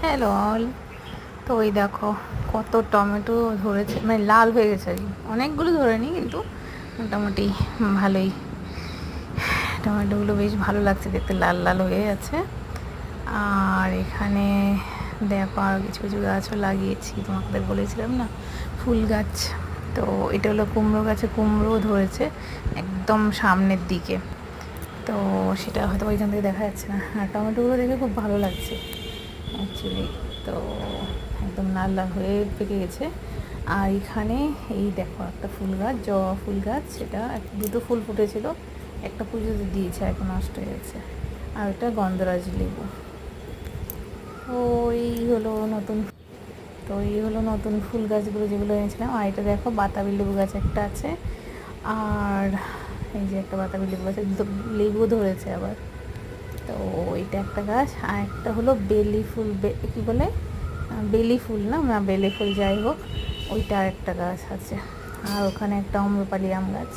Hello all. তো ওই দেখো কত টমেটো ধরেছে, মানে লাল হয়ে গেছে আর কি। অনেকগুলো ধরেনি কিন্তু মোটামুটি ভালোই। টমেটোগুলো বেশ ভালো লাগছে দেখতে, লাল লাল হয়ে আছে। আর এখানে দেখো আরও কিছু কিছু গাছও লাগিয়েছি, তোমাদের বলেছিলাম না, ফুল গাছ। তো এটা হলো কুমড়ো গাছে, কুমড়ো ধরেছে একদম সামনের দিকে। তো সেটা হয়তো ওইখান থেকে দেখা যাচ্ছে না। আর টমেটোগুলো দেখে খুব ভালো লাগছে অ্যাকচুয়ালি। তো একদম লাল লাল হয়ে পেকে গেছে। আর এখানে এই দেখো একটা ফুল গাছ, জবা ফুল গাছ, সেটা দুটো ফুল ফুটেছিল, একটা পুজোতে দিয়েছে, এখন নষ্ট হয়ে গেছে। আর ওটা গন্ধরাজ লেবু। তো এই হলো নতুন, তো এই হলো নতুন ফুল গাছগুলো যেগুলো এনেছিলাম। আর এটা দেখো বাতাবি লেবু গাছ একটা আছে, আর এই যে একটা বাতাবি লেবু গাছে লেবু ধরেছে আবার। তো এটা একটা গাছ। আর একটা হলো বেলি ফুল, কী বলে, বেলি ফুল না বেলি ফুল, যাই হোক, ওইটা একটা গাছ আছে। আর ওখানে একটা আম্রপালি আম গাছ।